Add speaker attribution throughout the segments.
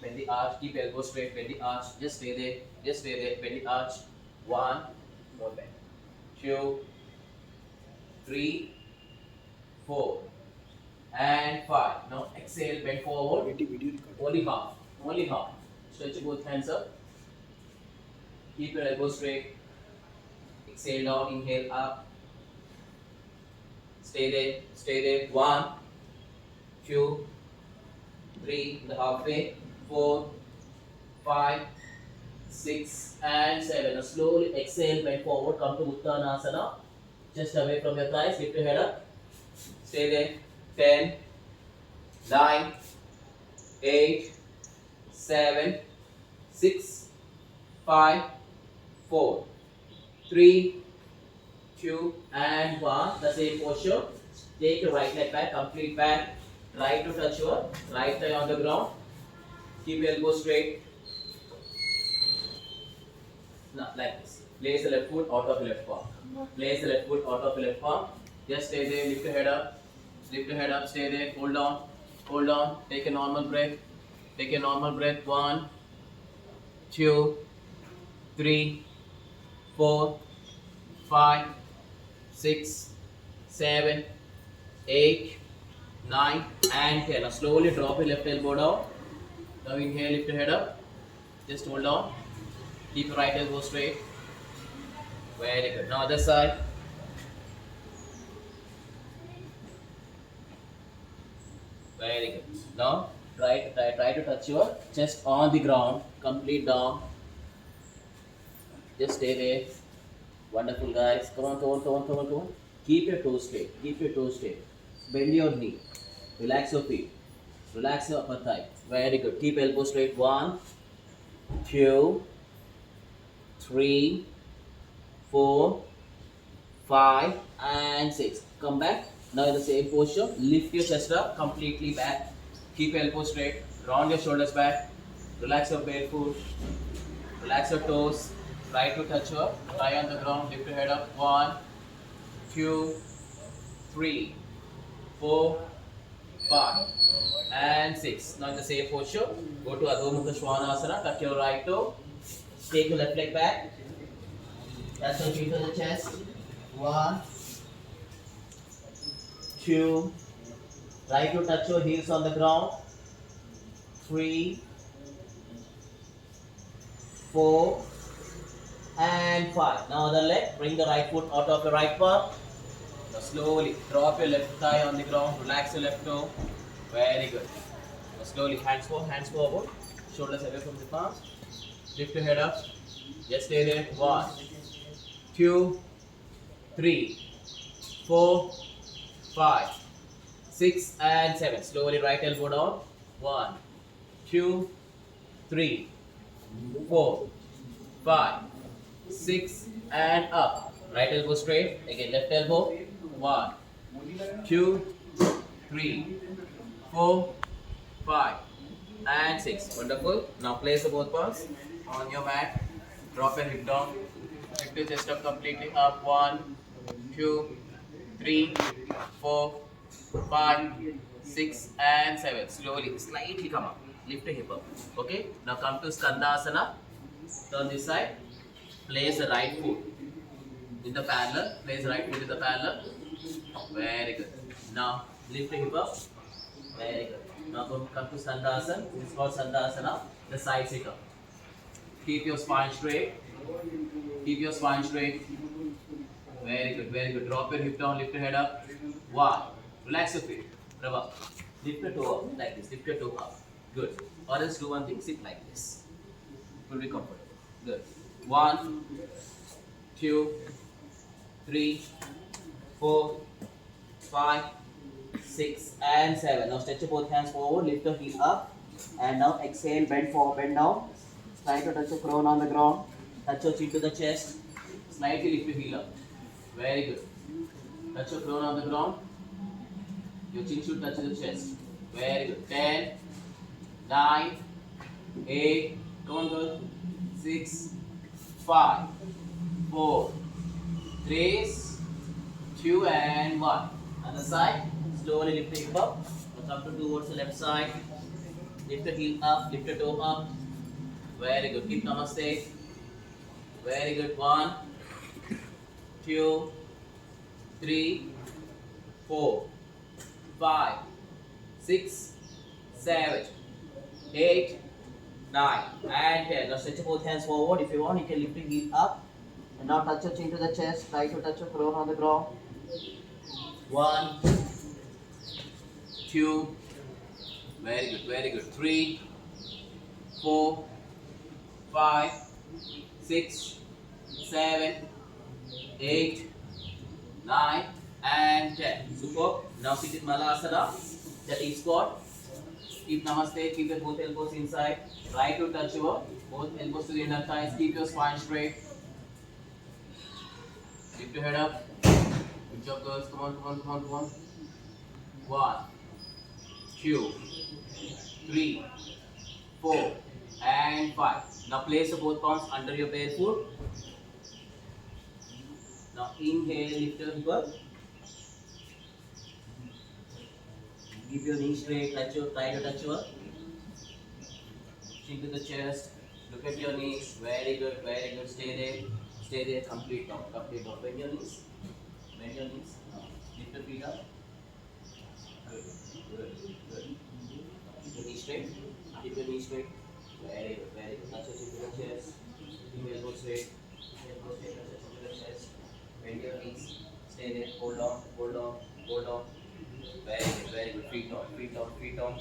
Speaker 1: bend the arch, keep elbow straight, bend the arch, just stay there, bend the arch. 1, more bend. 2, 3, 4, and 5. Now exhale, bend forward. Only half. Only half. Stretch both hands up. Keep your elbow straight. Exhale down, inhale up. Stay there, stay there. 1, 2, 3, the halfway. 4, 5, 6, and 7. Now slowly exhale, bend forward, come to Uttanasana. Just away from your thighs, lift your head up. Stay there. 10, 9, 8, 7, 6, 5, 4, 3, 2, and 1. The same posture. Take your right leg back, complete back. Try to touch your right thigh on the ground. Keep your elbow straight. Now, like this. Place the left foot out of the left palm. Place the left foot out of the left palm. Just stay there. Lift your head up. Lift your head up. Stay there. Hold on. Hold on. Take a normal breath. Take a normal breath. 1, 2, 3, 4, 5, 6, 7, 8, 9, and 10. Now slowly drop your left elbow down. Now inhale, lift your head up. Just hold on. Keep your right elbow straight. Very good. Now other side. Very good. Now try to touch your chest on the ground. Complete down. Just stay there. Wonderful, guys. Come on, come on, come on, come on, come on. Keep your toes straight. Keep your toes straight. Bend your knee. Relax your feet. Relax your upper thigh. Very good. Keep elbow straight. 1, 2, 3, 4, 5, and 6. Come back. Now in the same posture. Lift your chest up completely back. Keep your elbow straight. Round your shoulders back. Relax your bare foot. Relax your toes. Try to touch your thigh on the ground. Lift your head up. 1, 2, 3, 4, 5, and 6. Now in the same posture, go to Adho Mukha Svanasana. Touch your right toe. Take your left leg back. Touch your feet to the chest. 1, 2. Try to touch your heels on the ground. 3, 4, and 5. Now other leg. Bring the right foot out of your right palm. Now slowly drop your left thigh on the ground. Relax your left toe. Very good. Now slowly hands forward. Shoulders away from the palms. Lift your head up. Just stay there. 1, 2, 3, 4, 5, 6, and 7. Slowly right elbow down. 1, 2, 3, 4, 5, 6, and up. Right elbow straight. Again left elbow. 1, 2, 3, 4, 5, and 6. Wonderful. Now place the both palms on your mat. Drop your hip down. Lift your chest up completely up. 1, 2, 3, 4, 5, 6, and 7. Slowly, slightly come up. Lift your hip up. Okay. Now come to Skandasana. Turn this side. Place the right foot in the parallel. Place the right foot in the parallel. Very good. Now lift your hip up. Very good. Now come to Sandasana. This is called Sandasana. The side sit up. Keep your spine straight. Keep your spine straight. Very good. Very good. Drop your hip down. Lift your head up. 1. Relax your feet. Rub up. Lift your toe up like this. Lift your toe up. Good. Or else do one thing. Sit like this. Will be comfortable. Good. 1, 2, 3, 4, 5, 6, and 7. Now stretch both hands forward. Lift your heel up. And now exhale. Bend forward. Bend down. Try to touch your crown on the ground. Touch your chin to the chest. Slightly lift your heel up. Very good. Touch your crown on the ground. Your chin should touch the chest. Very good. 10, 9, 8, come on girl. 6, 5, 4, 3, 2, and 1. Other side. Slowly lift it up. Now come towards the left side. Lift the heel up, lift the toe up. Very good. Keep namaste. Very good. 1, 2, 3, 4, 5, 6, 7, 8, 9, and 10. Now stretch both hands forward. If you want, you can lift your heel up. And now touch your chin to the chest. Try to touch your crown on the ground. 1, 2, very good, very good. 3, 4, 5, 6, 7, 8, 9, and 10. Super. Now sit in Malasana, that is squat. Keep namaste, keep your both elbows inside. Try to touch your both elbows to the inner thighs. Keep your spine straight. Lift your head up. Good job, girls. Come on, come on, come on, come on. 1, 2, 3, 4, and 5. Now place both palms under your bare foot. Now inhale, lift your hip up. Keep your knees straight, try to touch your chin to the chest. Look at your knees. Very good, very good. Stay there. Complete down, complete down. Bend your knees. Bend your knees. Lift your feet up. Good, good, good. Keep your knees straight. Keep your knees straight. Very good, very good. Touch your chin to the chest. Keep your elbows straight. Elbows straight, touch your chin to the chest. Bend your knees. Stay there. Hold on, hold on, hold on. Very good, very good. Feet down, feet down, feet down,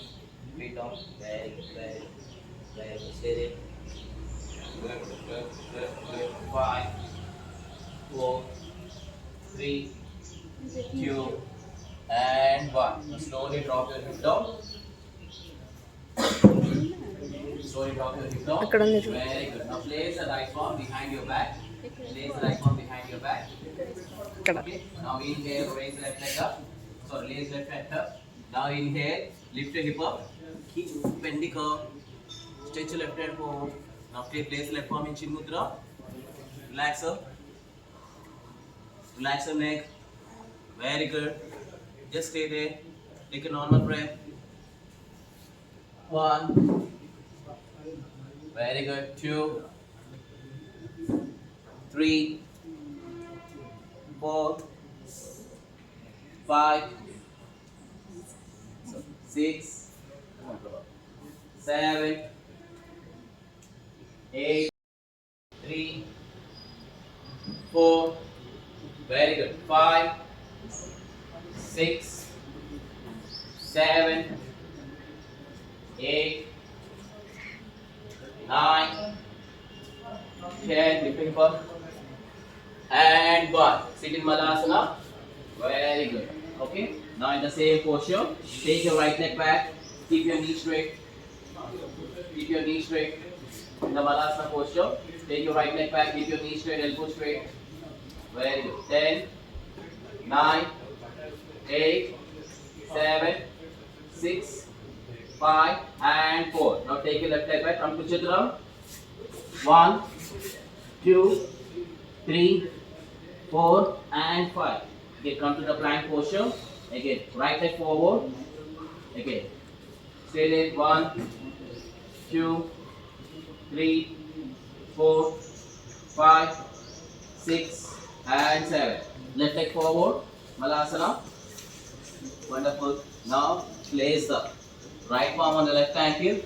Speaker 1: feet down. Very good, very good, very good. Stay there. Good, good, good, good. 5, 4, 3, 2, and 1. Now slowly drop your hip down. Slowly drop your hip down. Very good. Now place the right palm behind your back. Place the right palm behind your back. Okay. Now inhale, raise left leg up. Sorry, raise left hand up. Now inhale, lift your hip up. Keep bend the curve. Stretch your left hand forward. Now place left palm in Chin Mudra. Relax up. Relax your neck. Very good. Just stay there. Take a normal breath. 1. Very good. 2, 3, 4, 5, 6, 7, 8, 3, 4. Very good. 5, 6, 7, 8, 9, 10. Lift your hip up. And 1. Sit in Malasana. Very good. Okay. Now in the same posture, take your right leg back. Keep your knee straight. Keep your knee straight. In the Malasana posture, take your right leg back. Keep your knee straight, elbow straight. Very good. 10, 9, 8, 7, 6, 5, and 4. Now take your left leg back. Come to Chaturanga. 1, 2, 3, 4, and 5. Okay, come to the plank posture. Again, right leg forward. Again, stay there. 1, 2, 3, 4, 5, 6, and 7. Left leg forward. Malasana. Wonderful. Now place the right palm on the left ankle.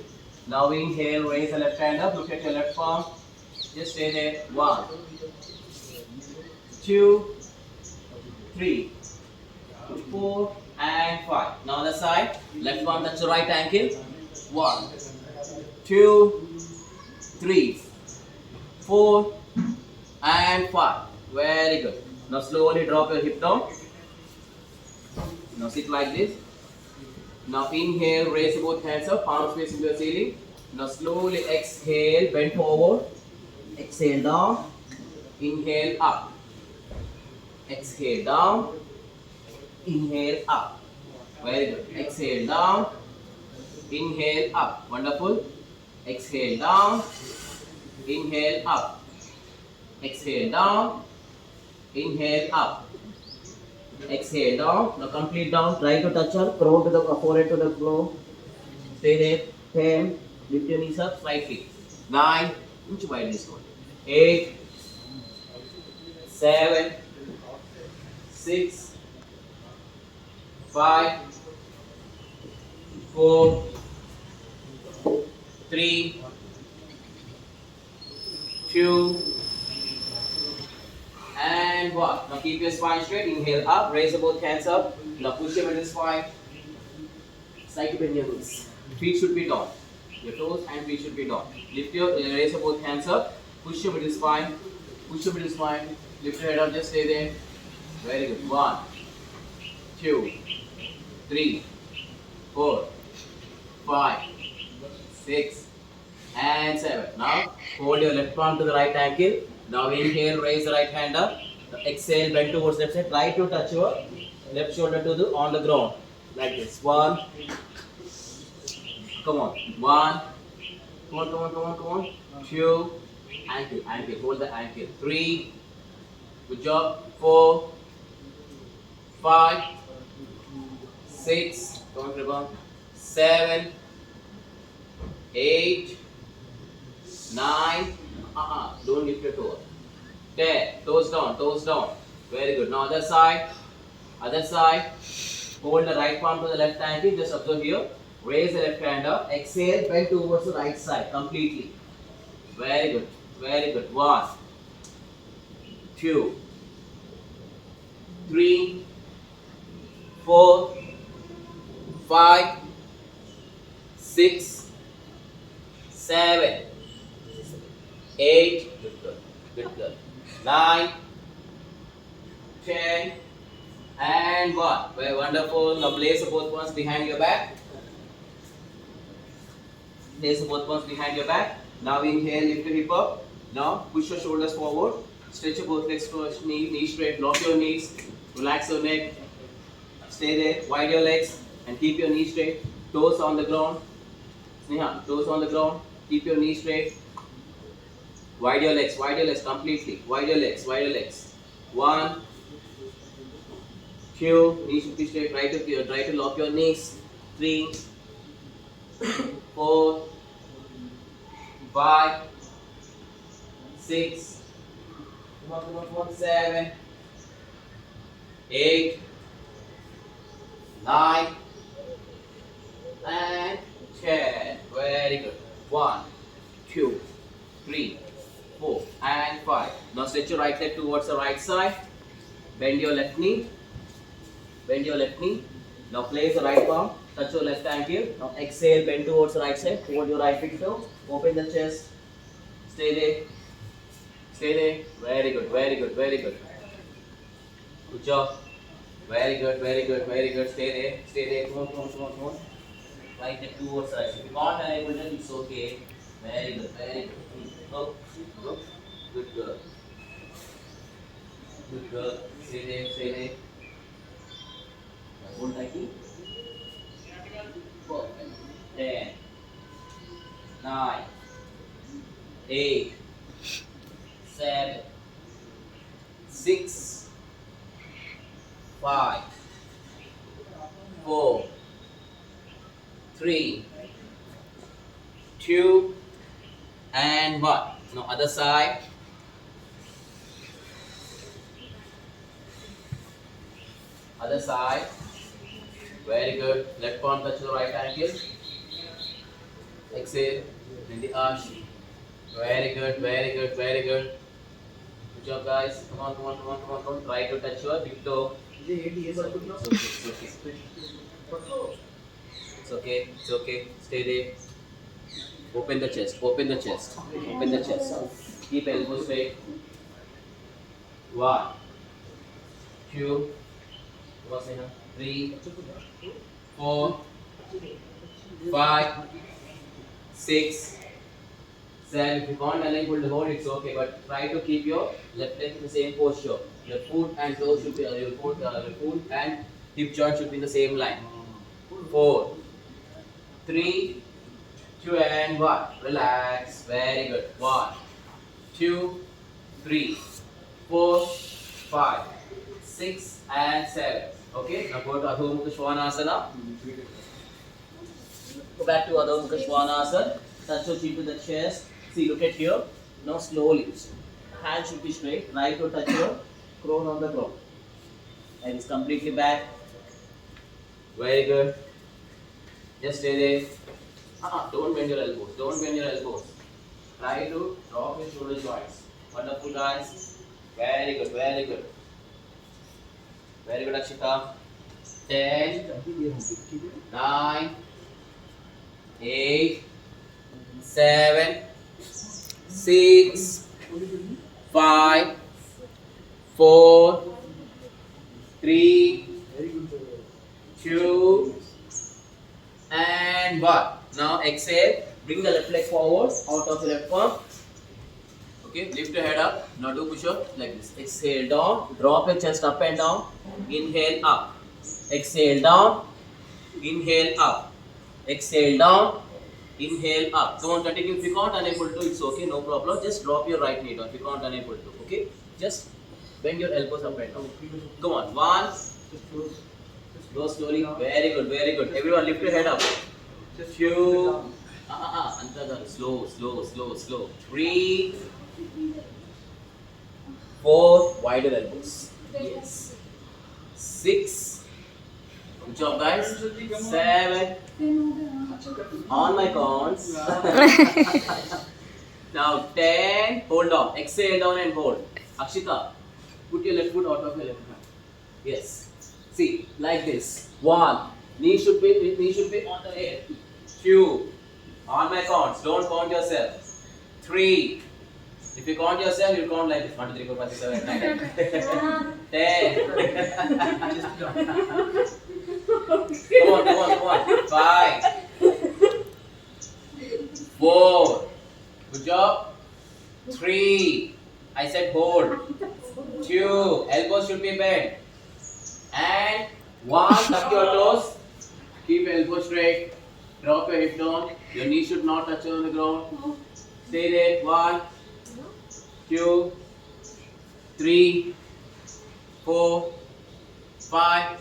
Speaker 1: Now inhale, raise the left hand up. Look at your left palm. Just stay there. 1, 2, 3, 4, and 5. Now other side. Left palm touch the right ankle. 1, 2, 3, 4, and 5. Very good. Now slowly drop your hip down. Now sit like this. Now inhale, raise both hands up, palms facing the ceiling. Now slowly exhale, bend forward. Exhale down. Inhale up. Exhale down. Inhale up. Very good. Exhale down. Inhale up. Wonderful. Exhale down. Inhale up. Exhale down. Inhale up. Exhale down. Now complete down. Try to touch your crown to the forehead to the floor. Stay there. 10. Lift your knees up slightly. 9. Inch wide knees going. 8. 7. 6. 5. 4. 3. 2. And 1. Now keep your spine straight. Inhale up. Raise both hands up. Now push your middle spine. Slightly bend your knees. Feet should be down. Your toes and feet should be down. Lift your, raise both hands up. Push your middle spine. Push your middle spine. Lift your head up. Just stay there. Very good. 1, 2, 3, 4, 5, 6, and 7. Now hold your left palm to the right ankle. Now inhale, raise the right hand up. Now exhale, bend towards left side. Try to touch your left shoulder to the on the ground like this. 1. Come on. 1. Come on, come on, come on, come on. 2. Ankle, ankle. Hold the ankle. 3. Good job. 4. 5. 6. Come on, Kripa. 7. 8. 9. Don't lift your toe. 10. Toes down, toes down. Very good. Now other side. Other side. Hold the right palm to the left ankle. Just observe here. Raise the left hand up. Exhale. Bend towards the right side completely. Very good. Very good. 1, 2, 3, 4, 5, 6, 7, 8, good girl, 9, 10, and 1. Very wonderful. Now place both palms behind your back. Place both palms behind your back. Now inhale, lift your hip up. Now push your shoulders forward. Stretch your both legs towards knee straight. Lock your knees. Relax your neck. Stay there. Wide your legs and keep your knees straight. Toes on the ground. Sneha, toes on the ground. Keep your knees straight. Wide your legs completely. Wide your legs, wide your legs. 1, 2, knees should be straight. Try to lock your knees. 3, 4, 5, 6, 7, 8, 9, and 10. Very good. 1, 2, 3, 4, and 5. Now stretch your right leg towards the right side. Bend your left knee. Bend your left knee. Now place the right palm. Touch your left ankle. Now exhale, bend towards the right side. Hold your right big toe. Open the chest. Stay there. Stay there. Very good, very good, very good. Good job. Very good, very good, very good. Stay there. Stay there. Come on, come on, come on, come on. Right leg towards the right side. If you can't enable it, it's okay. Very good, very good. Go, go. Good girl. Good girl. Stay there, stay there. Hold tightly. 10, 9, 8, 7, 6, 5, 4, 3, 2, and 1. Now other side. Other side. Very good. Left palm touch the right ankle. Exhale. In the arch. Very good. Very good. Very good. Good job, guys. Come on, come on, come on, come on, come on. Try to touch your big toe. It's okay. It's okay. It's okay. Stay there. Open the chest. Open the chest. Open the chest. Keep elbows straight. 1, 2, 3, 4, 5, 6, 7. If you can't enable the hold, it's okay. But try to keep your left leg in the same posture. Your foot and toes should be your foot and hip joint should be in the same line. 4, 3, 2, and 1. Relax. Very good. 1, 2, 3, 4, 5, 6, and 7. Okay. Now go to Adho Mukha Svanasana. Go back to Adho Mukha Svanasana. Touch your chin to the chest. See, look at here. Now slowly. Hand should be straight. Right to touch your crown on the ground. And it's completely back. Very good. Just stay there. Don't bend your elbows. Don't bend your elbows. Try to drop your shoulder joints. Wonderful, guys. Very good. Very good. Very good, Akshita. 10, 9, 8, 7, 6, 5, 4, 3, 2, and 1. Now exhale. Bring the left leg forward out of the left palm. Okay, lift your head up. Now do push up like this. Exhale down. Drop your chest up and down. Inhale up. Exhale down. Inhale up. Exhale down. Inhale up. Come on, continue. If you can't unable to, it's okay, no problem. Just drop your right knee down. If you can't unable to, okay. Just bend your elbows up and down. Come on. 1. Go slowly. Very good. Very good. Everyone, lift your head up. 2. Slow, slow, slow, slow. 3, 4. Wider elbows. Yes. 6. Good job, guys. 7. On my counts. Now 10. Hold on. Exhale down and hold. Akshita, put your left foot out of your left hand. Yes. See, like this. 1. Knee should be on the air. 2. On my counts. Don't count yourself. 3. If you count yourself, you count like this. 1, 2, 3, 4, 5, 6, 7, 8, 9, 10. Come on. 5. 4. Good job. 3. I said hold. 2. Elbows should be bent. And 1. Tuck your toes. Keep your elbows straight. Drop your hip down. Your knee should not touch on the ground. Stay there. 1, 2, 3, 4, 5,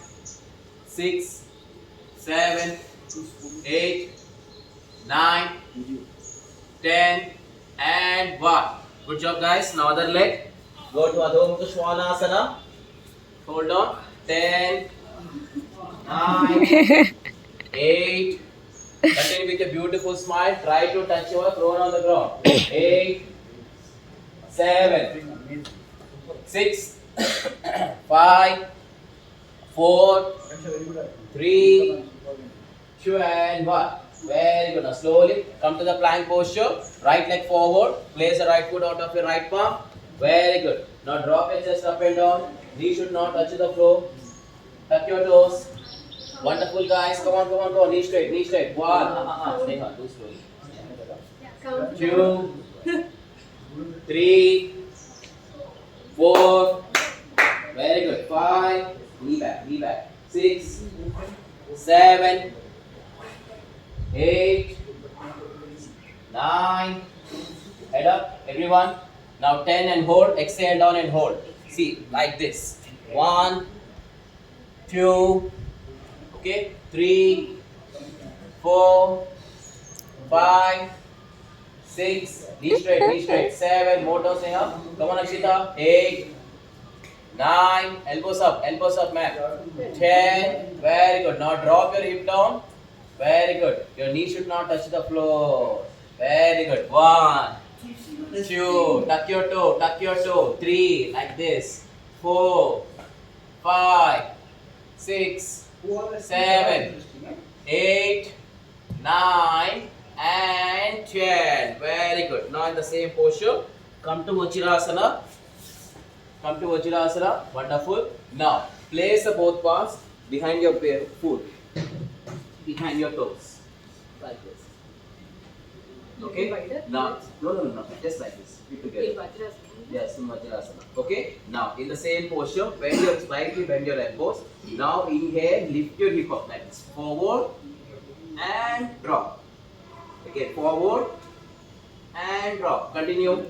Speaker 1: 6, 7, 8, 9, 10, and 1. Good job, guys. Now other leg. Go to Adho Mukha Svanasana. Hold on. 10, 9, 8. Continue with a beautiful smile. Try to touch your crown on the ground. 8, 7, 6, 5, 4, 3, 2, and 1. Very good. Now slowly come to the plank posture. Right leg forward. Place the right foot out of your right palm. Very good. Now drop your chest up and down. Knee should not touch the floor. Tuck your toes. Wonderful, guys. Come on. Knee straight. 1. Stay hard. Do slowly. 2, 3, 4. Very good. 5. Knee back. 6, 7, 8, 9. Head up, everyone. Now 10 and hold. Exhale down and hold. See, like this. 1, 2, okay, 3, 4, 5, 6. Knee straight. 7. More toes up. Come on, Akshita. 8, 9. Elbows up, man. 10. Very good. Now drop your hip down. Very good. Your knee should not touch the floor. Very good. 1, 2. Tuck your toe. 3. Like this. 4, 5, 6, 7, 8, 9, and 10. Very good. Now in the same posture, come to Vajrasana. Wonderful. Now place the both palms behind your foot, behind your toes, like this. Okay. Now, no. Just like this. Keep together. Yes, in Vajrasana. Okay. Now in the same posture, slightly bend your elbows. Now inhale, lift your hip up like this. Forward and drop. Again, forward and drop. Continue.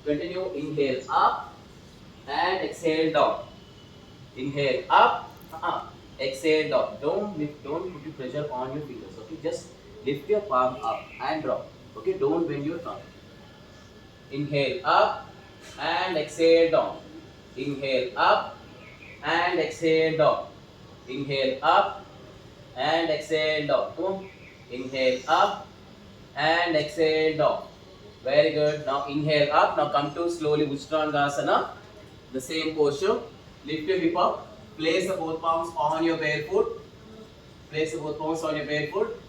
Speaker 1: Inhale up and exhale down. Inhale up. Exhale down. Don't put your pressure on your fingers. Okay. Just Lift your palm up and drop. Okay, don't bend your thumb. Inhale up and exhale down. Inhale up and exhale down. Inhale up and exhale down. Come on. Inhale up and exhale down. Very good. Now inhale up. Now come to slowly Uttrangasana. The same posture. Lift your hip up. Place the both palms on your bare foot. Place the both palms on your bare foot.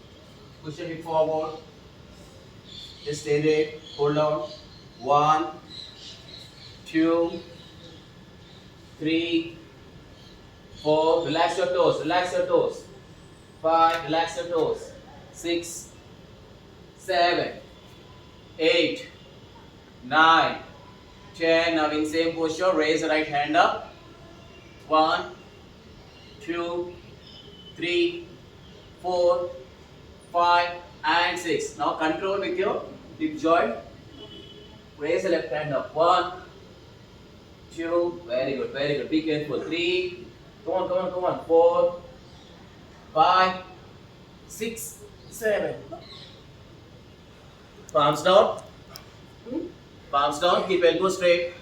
Speaker 1: Push your hip forward. Just stay there. Hold on. 1, 2, 3, 4. Relax your toes. Relax your toes. 5. Relax your toes. 6, 7, 8, 9, 10. Now in same posture, raise the right hand up. 1, 2, 3, 4, 5, and 6. Now control with your hip joint. Raise the left hand up. 1, 2. Very good. Very good. Be careful. 3. Come on. Come on. Come on. 4, 5, 6, 7. Palms down. Palms down. Keep elbows straight.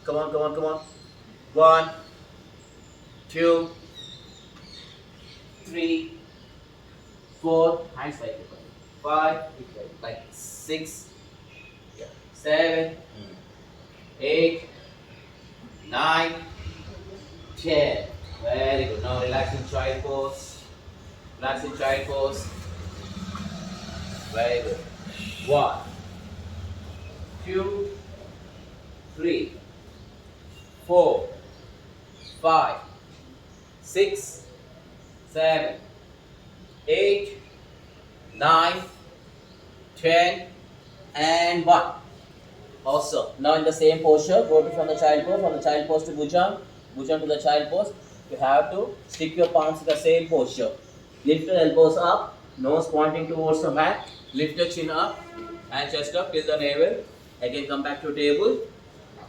Speaker 1: Come on. Come on. Come on. 1, 2, 3, 4. Hands like this. 5, like 6, 7, 8, 9, 10. Very good. Now relax in child pose. Relax in child pose. Very good. 1, 2, 3, 4, 5, 6, 7, 8, 9, 10, and 1. Awesome. Now in the same posture, go to from the child pose to Bhujang, Bhujang to the child pose. You have to stick your palms in the same posture. Lift your elbows up, nose pointing towards the mat. Lift your chin up and chest up till the navel. Again come back to table.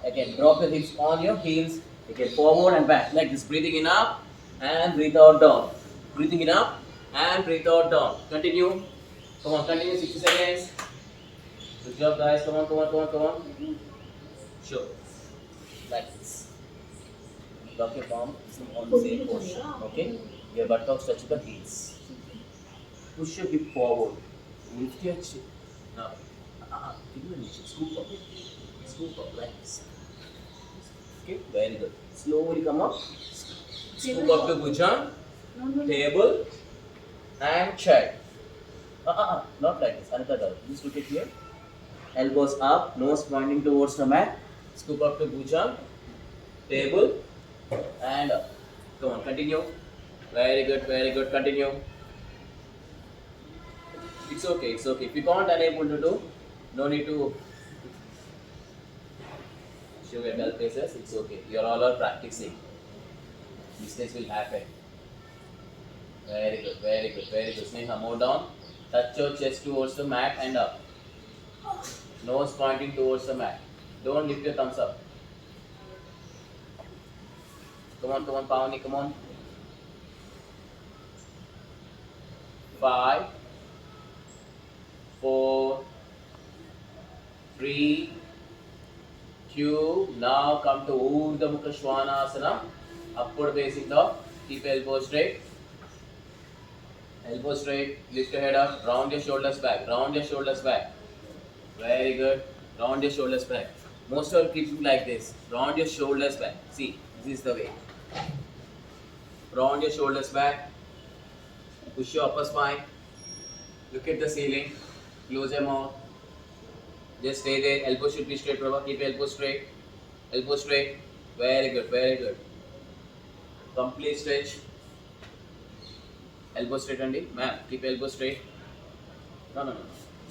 Speaker 1: Again drop your hips on your heels. Again forward and back like this. Breathing in up and breathe out down. Breathing in up and breathe out down. Continue. Come on, continue 60 seconds. Good job guys. Come on, come on, come on, come on. Sure. Like this. Drop your palm on the same posture. Okay? Your buttocks touch the heels. Push your hip forward. Lift your chin. Now, give me a chin. Scoop up. Scoop up like this. Okay, very good. Slowly come up. Scoop up to Bhujang, table, and child. Not like this. Another down. Just look at here. Elbows up, nose pointing towards the mat. Scoop up to Bhujang, table, and up. Come on, continue. Very good, very good. Continue. It's okay, it's okay. If you can't unable to do, no need to show your dull faces. It's okay. You're all are practicing. Mistakes will happen. Very good, very good, very good. Sneha, more down. Touch your chest towards the mat and up. Nose pointing towards the mat. Don't lift your thumbs up. Come on, Pavani, come on. 5, 4, 3, 2. Now come to Urdhva Mukha Svanasana. Upward facing dog. Keep elbows straight. Elbows straight. Lift your head up. Round your shoulders back. Round your shoulders back. Very good. Round your shoulders back. Most of you keep like this. Round your shoulders back. See, this is the way. Round your shoulders back. Push your upper spine. Look at the ceiling. Close your mouth. Just stay there. Elbows should be straight, Prabha. Keep elbows straight. Elbows straight. Very good, very good. Complete stretch. Elbows straight, Andy. Ma'am, keep elbows straight. No.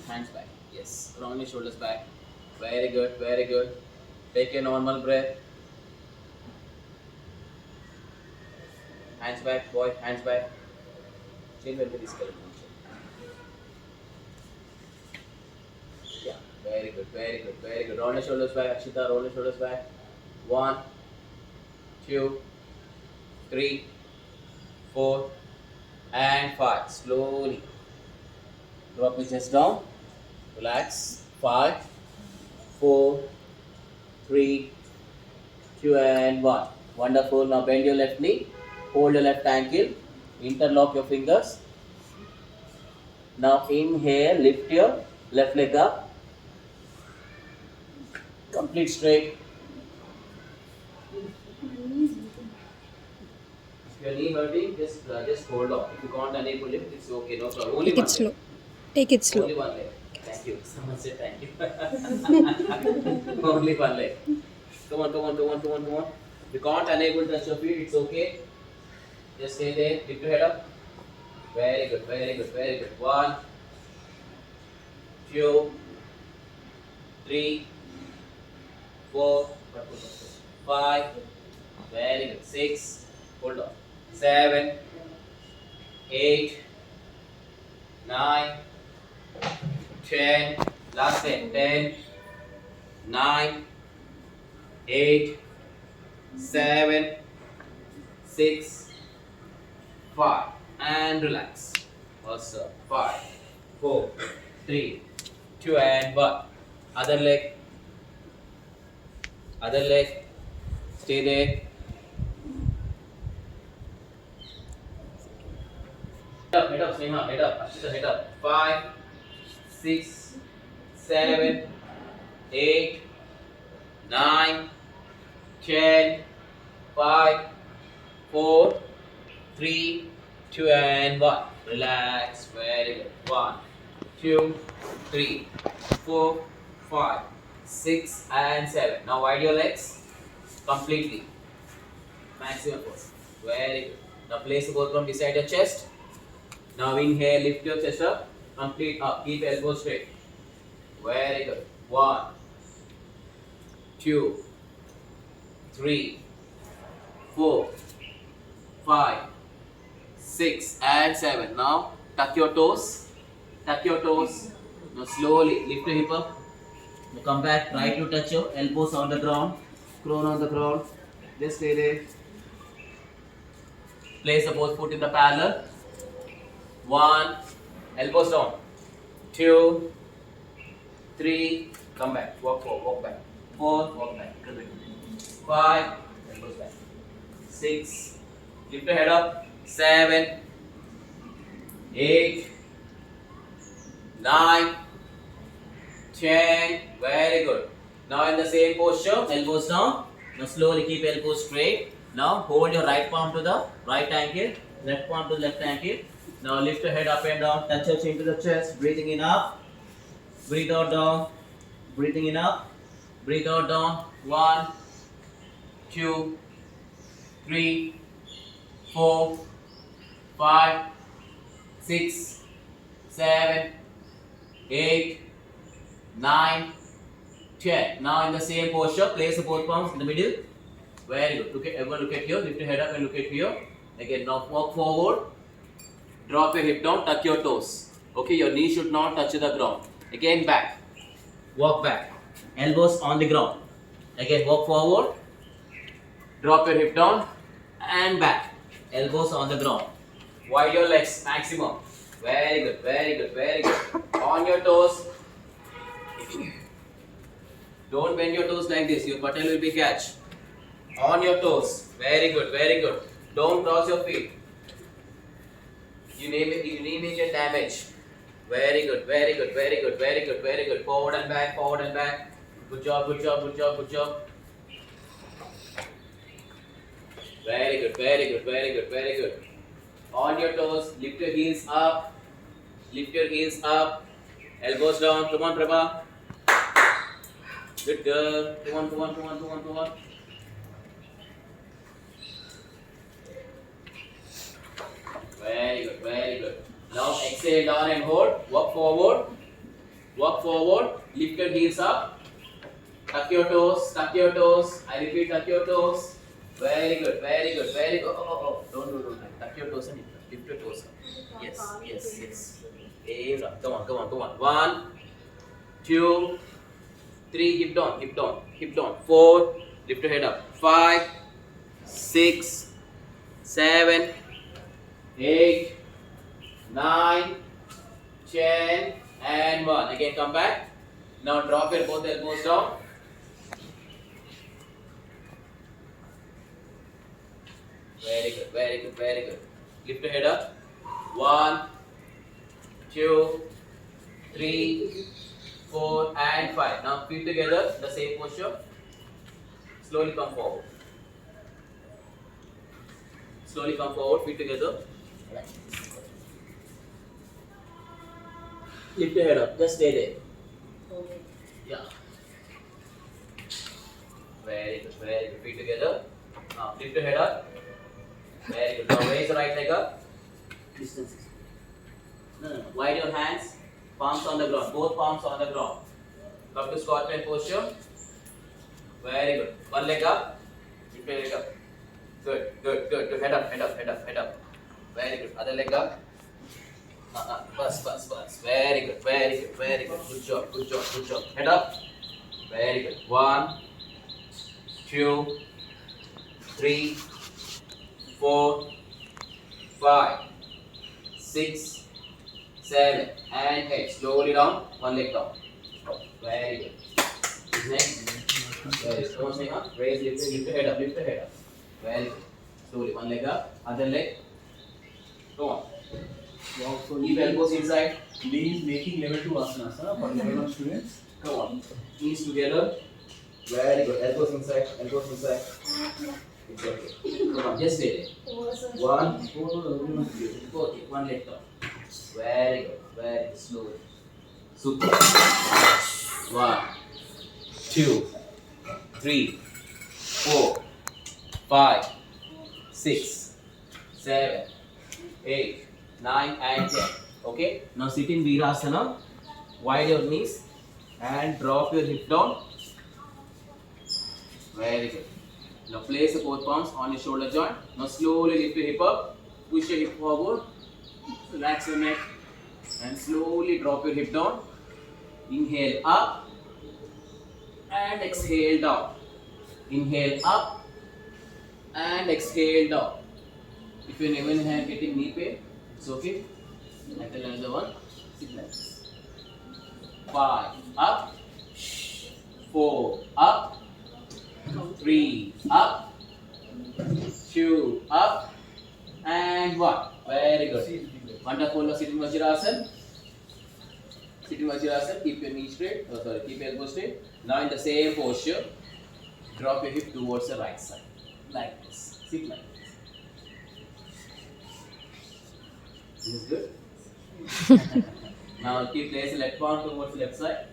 Speaker 1: Hands back. Yes. Round your shoulders back. Very good, very good. Take a normal breath. Hands back, boy. Hands back. Change where the skeleton. Yeah. Very good, very good, very good. Round your shoulders back. Akshita, roll your shoulders back. 1, 2, 3, 4, and 5. Slowly. Drop your chest down. Relax. 5, 4, 3, 2, and 1. Wonderful. Now bend your left knee. Hold your left ankle. Interlock your fingers. Now inhale. Lift your left leg up. Complete straight. If your knee hurting, just hold on. If you can't enable it, it's okay. No problem. Only
Speaker 2: Take
Speaker 1: one
Speaker 2: it
Speaker 1: leg.
Speaker 2: slow. Take it slow.
Speaker 1: Only one leg. Thank you. Someone said thank you. Only one leg. Come on, come on, come on, come on, come on. If you can't enable touch your feet, it's okay. Just stay there. Lift your head up. Very good, very good, very good. 1, 2, 3, 4, 5. Very good. 6. Hold on. 7, 8, 9, 10. Last 10. 10, 9, 8, 7, 6, 5. And relax. Also 5, 4, 3, 2, and 1. Other leg. Other leg. Stay there. Head up, Sneha. Head up. Ashita, head up. 5, 6, 7, 8, 9, 10, 5, 4, 3, 2, and 1. Relax. Very good. 1, 2, 3, 4, 5, 6, and 7. Now wide your legs completely. Maximum force. Very good. Now place the both from beside your chest. Now inhale, lift your chest up. Complete up. Keep elbows straight. Very good. 1, 2, 3, 4, 5, 6, and 7. Now tuck your toes. Tuck your toes. Now slowly lift your hip up. Now come back. Try to touch your elbows on the ground. Crown on the ground. Just stay there. Place the both foot in the parallel. 1, elbows down. 2, 3, come back. Walk forward, walk back. 4, walk back. 5, elbows back. 6, lift your head up. 7, 8, 9, 10. Very good. Now in the same posture, elbows down. Now slowly keep elbows straight. Now hold your right palm to the right ankle, left palm to the left ankle. Now lift your head up and down, touch your chin to the chest, breathing in up, breathe out down, breathing in up, breathe out down. 1, 2, 3, 4, 5, 6, 7, 8, 9, 10. Now in the same posture, place the both palms in the middle. Very good. Everyone look at here. Lift your head up and look at here. Again, now walk forward. Drop your hip down. Tuck your toes. Okay, your knee should not touch the ground. Again, back. Walk back. Elbows on the ground. Again, walk forward. Drop your hip down and back. Elbows on the ground. Wide your legs maximum. Very good. Very good. Very good. On your toes. Don't bend your toes like this. Your patella will be catch. On your toes. Very good. Very good. Don't cross your feet. You knee may get damage. Very good. Very good. Very good. Very good. Very good. Forward and back. Forward and back. Good job. Good job. Good job. Good job. Very good. Very good. Very good. Very good. On your toes. Lift your heels up. Lift your heels up. Elbows down. Come on, Prabha. Good girl. Come on, come on, come on, come on, come on. Very good, very good. Now exhale down and hold. Walk forward. Walk forward. Lift your heels up. Tuck your toes. Tuck your toes. I repeat, tuck your toes. Very good, very good, very good. Oh. Don't. Tuck your toes and lift your toes up. Yes. Hey, come on. 1, 2, 3, hip down. 4, lift your head up. 5, 6, 7, 8, 9, 10 and 1. Again, come back. Now drop your both elbows down. Very good, very good, very good. Lift your head up. 1, 2, 3, 4, and 5. Now feet together, the same posture. Slowly come forward. Slowly come forward, feet together. Lift your head up, just stay there.
Speaker 2: Okay.
Speaker 1: Yeah. Very good, very good. Feet together. Now lift your head up. Very good. Now raise the right leg up. Distance. No. Wide your hands. Palms on the ground. Both palms on the ground. Come to scorpion posture. Very good. One leg up. Lift your leg up. Good, good, good. To head up, head up, head up, head up. Very good. Other leg up. Bus. Very good, very good, very good. Good job, good job, good job. Head up. Very good. 1, 2, 3, 4, 5, 6, 7, and 8. Slowly down. One leg down. Very good. Next. Very good. Come on, Sneha. Raise, lift your head up, lift your head up. Very good. Slowly. One leg up. Other leg. Go on.
Speaker 3: Wow, so
Speaker 1: Keep elbows inside.
Speaker 3: Lee is making level 2 asanas for level 1 students.
Speaker 1: Come on. Knees together. Very good. Elbows inside. Elbows inside. It's okay. Come on. Just stay there. 1. Okay. One leg down. Very good. Very good. Slowly. Super. 1, 2, 3, 4, 5, 6, 7, 8, 9, and 10. Okay. Now sit in Virasana. Wide your knees and drop your hip down. Very good. Now place the both palms on your shoulder joint. Now slowly lift your hip up. Push your hip forward. Relax your neck. And slowly drop your hip down. Inhale up. And exhale down. Inhale up. And exhale down. If you're even getting knee pain, it's okay. And then another one. Sit like this. 5 up. 4 up. 3 up. 2 up. And 1. Very good. Wonderful. Sitting Vajrasana. Sitting Vajrasana. Keep your knee straight. Keep your elbow straight. Now in the same posture, drop your hip towards the right side. Like this. Sit like this. This is good. Now keep place the left palm towards the left side.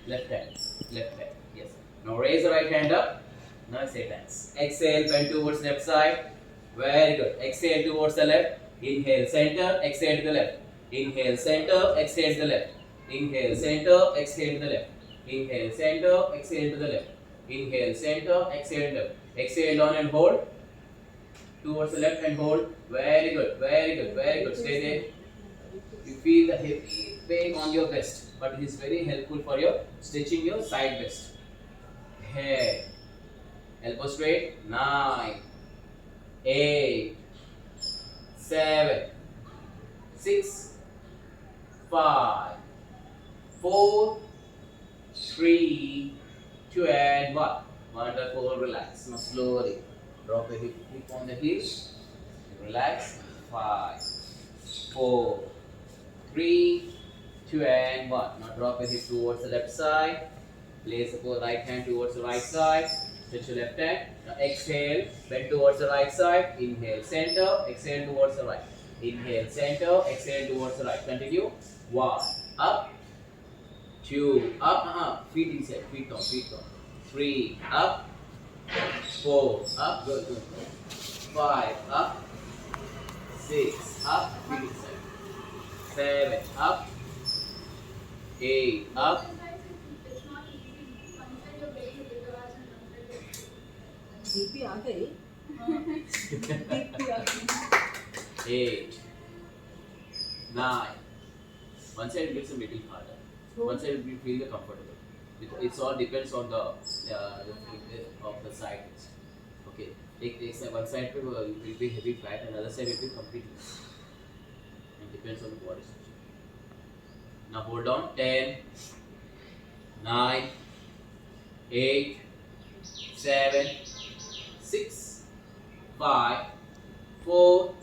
Speaker 1: Left hand. Left hand. Yes. Now raise the right hand up. Now say thanks. Exhale, bend towards left side. Very good. Exhale towards the left. Inhale, center. Exhale to the left. Inhale, center. Exhale to the left. Inhale, center. Exhale to the left. Inhale, center. Exhale to the left. Inhale, center. Exhale to the left. Exhale down and hold. Towards the left and hold. Very good. Very good. Very good. Stay there. You feel the heavy pain on your vest, but it is very helpful for your stretching your side vest. Head. Elbow straight. 9, 8, 7, 6, 5, 4, 3, 2, and 1. Wonderful. Relax. Now slowly drop your hip on the heels. Relax. 5, 4, 3, 2, and 1. Now drop your hip towards the left side. Place the right hand towards the right side. Stretch your left hand. Now exhale. Bend towards the right side. Inhale, center. Exhale towards the right. Inhale, center. Exhale towards the right. Continue. 1. Up. 2. Up. Feet inside. Feet down. Feet down. 3. Up. 4. Up. Good. 5. Up. 6. Up. Feet inside. 7. Up. 8. Up.
Speaker 2: BP आ गई BP आ गई
Speaker 1: 8, 9. One side makes a little harder. One side will feel comfortable. It's all depends on the of the side. Okay. Take one side will be heavy fat, and other side will be completely. It depends on the body structure. Now hold on. 10, 9, 8, 7, 6, 5, 4,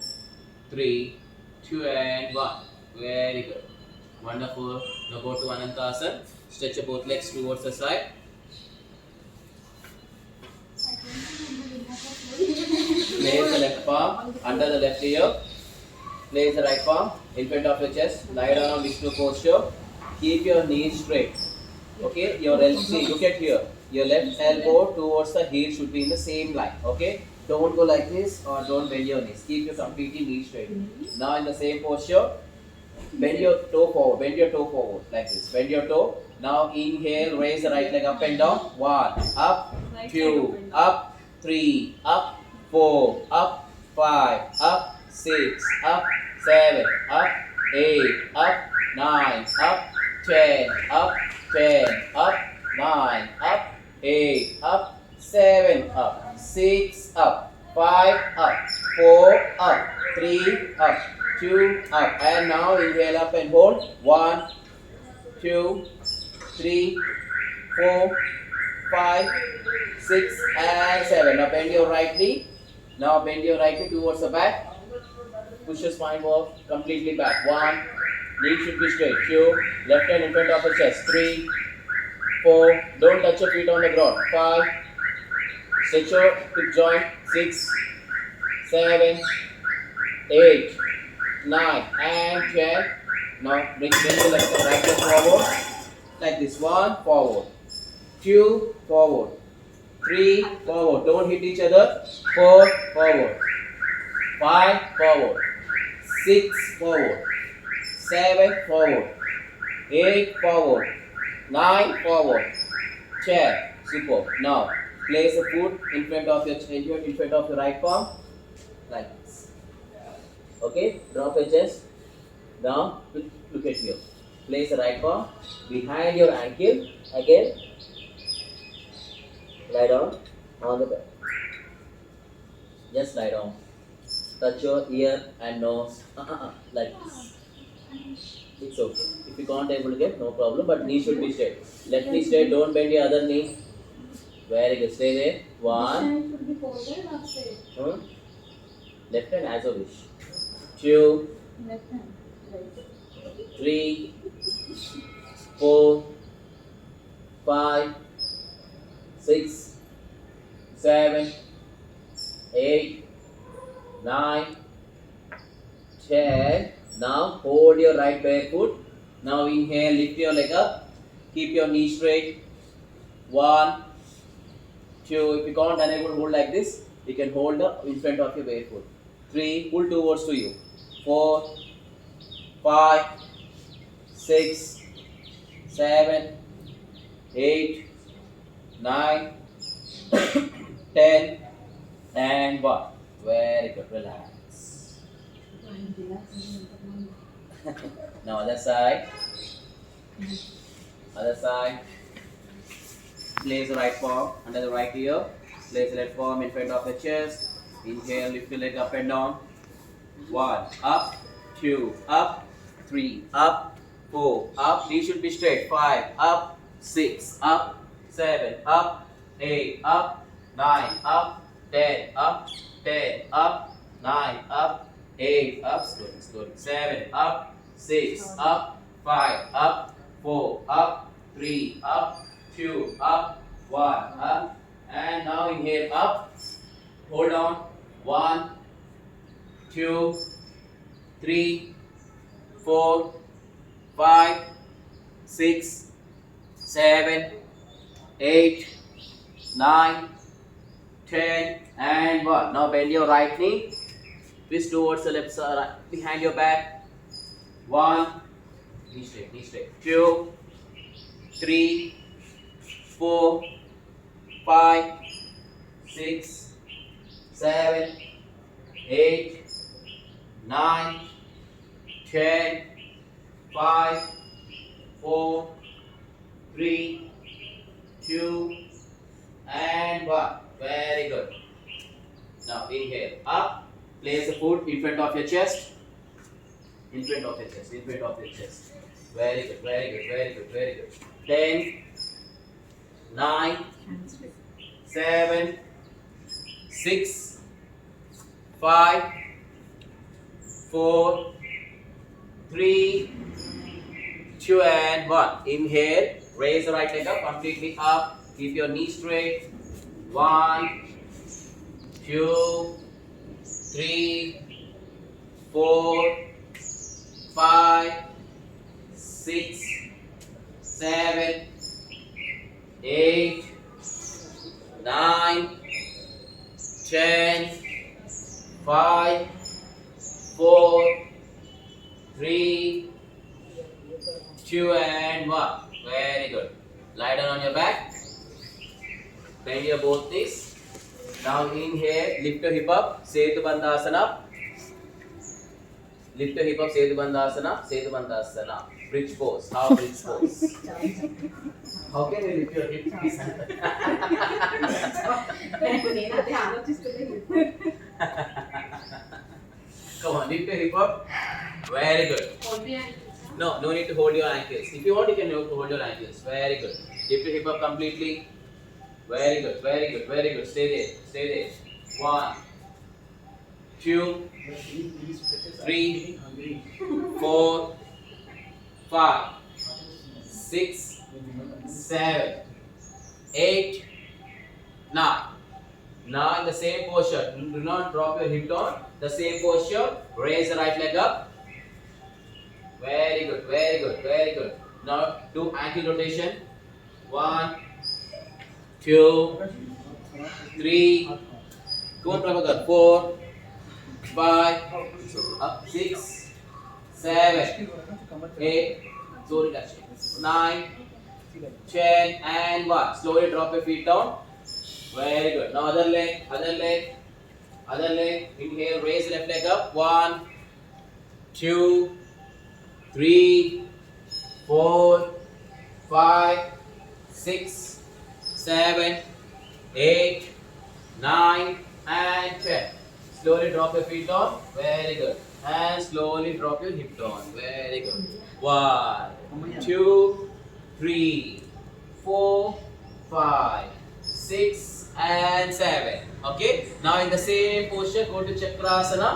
Speaker 1: 3, 2 and 1. Very good. Wonderful. Now go to Anantasana. Stretch your both legs towards the side. Place the left palm under the left ear. Place the right palm in front of your chest. Lie down on Vishnu posture. Keep your knees straight. Okay, see, look at here. Your left elbow towards the heel should be in the same line. Okay, don't go like this or don't bend your knees. Keep your completely knees straight. Now in the same posture, bend your toe forward. Bend your toe forward like this. Bend your toe. Now inhale, raise the right leg up and down. 1, up, 2, up, 3, up, 4, up, 5, up, 6, up, 7, up, 8, up, 9, up, 10, up, 10, up, 9, up, 8, up, 7, up, 6, up, 5, up, 4, up, 3, up, 2, up. And now inhale up and hold. 1, 2, 3, 4, 5, 6, and 7. Now bend your right knee. Now bend your right knee towards the back. Push your spine more completely back. 1, knee should be straight. 2, left hand in front of the chest. 3, 4, don't touch your feet on the ground. 5, stretch your hip joint. 6, 7, 8, 9, and 10. Now bring the right leg forward. Like this. 1, forward. 2, forward. 3, forward. Don't hit each other. 4, forward. 5, forward. 6, forward. 7, forward. 8, forward. 9, forward. 10. Super. Now place a foot in front of your right palm. Like this. Okay. Drop your chest down. Look at here. Place the right palm behind your ankle. Again. Lie down on the bed. Just lie down. Touch your ear and nose like this. It's okay. If you can't able to get, no problem. But knee should be straight. Left knee straight. Don't bend your other knee. Very good. Stay there. 1.
Speaker 2: should be folded or straight?
Speaker 1: Left hand as a wish. 2,
Speaker 2: Left hand. Right.
Speaker 1: 3, 4, 5, 6, 7, 8, 9, 10. Now hold your right bare foot. Now inhale, lift your leg up. Keep your knee straight. 1, 2. If you can't unable to hold like this, you can hold up in front of your bare foot. 3, pull towards to you. 4, 5, 6, 7, 8, 9, 10, and 1. Very good. Relax. Now other side. Other side. Place the right palm under the right ear. Place the left palm in front of the chest. Inhale, lift your leg up and down. 1, up, 2, up, 3, up, 4, up. Knee should be straight. 5, up, 6, up, 7, up, 8, up, 9, up, 10, up, 10, up, 9, up, 8, up, slowly, 7, up, 6, up, 5, up, 4, up, 3, up, 2, up, 1, up, and now inhale up, hold on, 1, 2, 3, 4, 5, 6, 7, 8, 9, 10, and 1. Now bend your right knee, twist towards the left side, behind your back. 1, knee straight. 2, 3, 4, 5, 6, 7, 8, 9, 10, 5, 4, 3, 2, and 1. Very good. Now inhale up. Place the foot in front of your chest. In front of your chest. Very good, very good, very good, very good. 10, 9, 7, 6, 5, 4, 3, 2 and 1. Inhale, raise the right leg up completely up. Keep your knee straight. 1, 2, 3, 4, 5, 6, 7, 8, 9, 10, 5, 4, 3, 2 and 1. Very good. Lie down on your back. Bend your both knees. Now inhale, lift your hip up, Setu Bandhasana. Lift your hip up, Setu Bandhasana, Setu Bandhasana. Bridge pose, half bridge pose. How can you lift your hip?
Speaker 2: నేను అదే ఆలోచిస్తలేదు.
Speaker 1: Come on, lift your hip up. Very good. No need to hold your ankles. If you want, you can hold your ankles. Very good. Lift your hip up completely. Very good, very good, very good. Stay there, stay there. 1, 2, 3, 4, 5, 6, 7, 8, 9. Now in the same posture, do not drop your hip down. The same posture, raise the right leg up. Very good, very good, very good. Now do ankle rotation. 1, 2, 3, go on Prabhakar. 4, 5, up 6, 7, 8, slowly touch it. 9, 10 and 1. Slowly drop your feet down. Very good. Now other leg, other leg, other leg. Inhale, raise left leg up. 1, 2, 3, 4, 5, 6, 7, 8, 9 and 10. Slowly drop your feet down. Very good. And slowly drop your hip down. Very good. 1, 2, 3, 4, 5, 6 and 7. Okay. Now in the same posture, go to Chakrasana.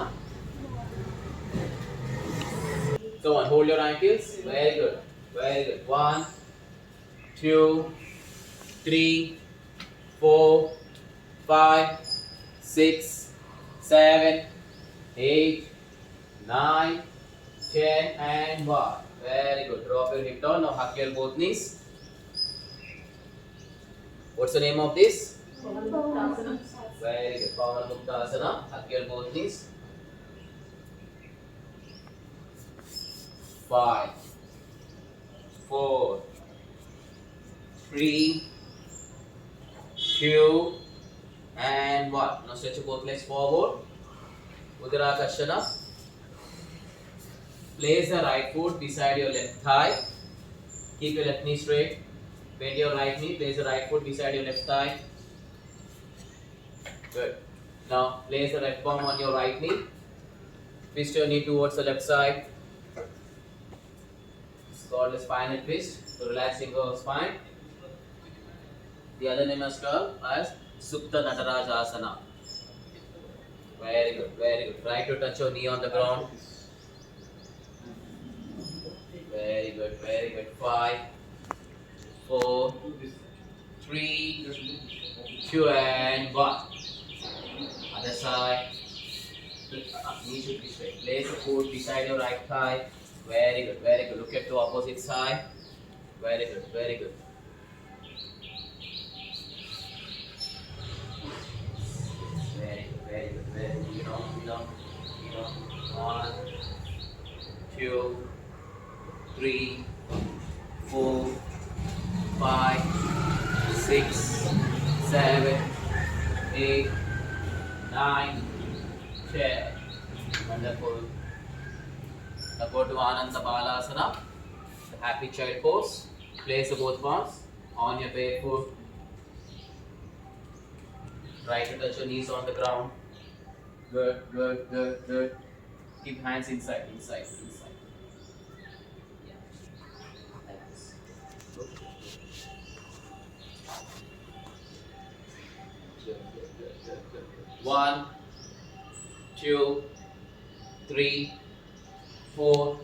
Speaker 1: Come on, hold your ankles. Very good. Very good. 1, 2, 3, 4, 5, 6, 7, 8, 9, 10 and 1. Very good. Drop your hip down. Now hug your both knees. What's the name of this? Very good. Pavan Muktasana. Hug your both knees. 5, 4, 3, 2 and 1. Now stretch your both legs forward. Uddara Place the right foot beside your left thigh. Keep your left knee straight. Bend your right knee. Place the right foot beside your left thigh. Good. Now place the left palm on your right knee. Twist your knee towards the left side. It's called a spinal twist to relaxing your spine. The other name is called as Supta Natarajasana. Very good, very good. Try to touch your knee on the ground. Very good, very good. 5, 4, 3, 2 and 1. Other side. Knee should be straight. Place the foot beside your right thigh. Very good, very good. Look at the opposite side. Very good, very good. Very good, very good, very good. You know. 1, 2, 3, 4, 5, 6, 7, 8, 9, 10. Wonderful. Now go to Ananta Balasana, the happy child pose. Place both palms on your bare foot. Try to touch your knees on the ground. Good, good, good, good. Keep hands inside. Yeah. Good, good, good, good, good, good. 1, 2, 3, 4,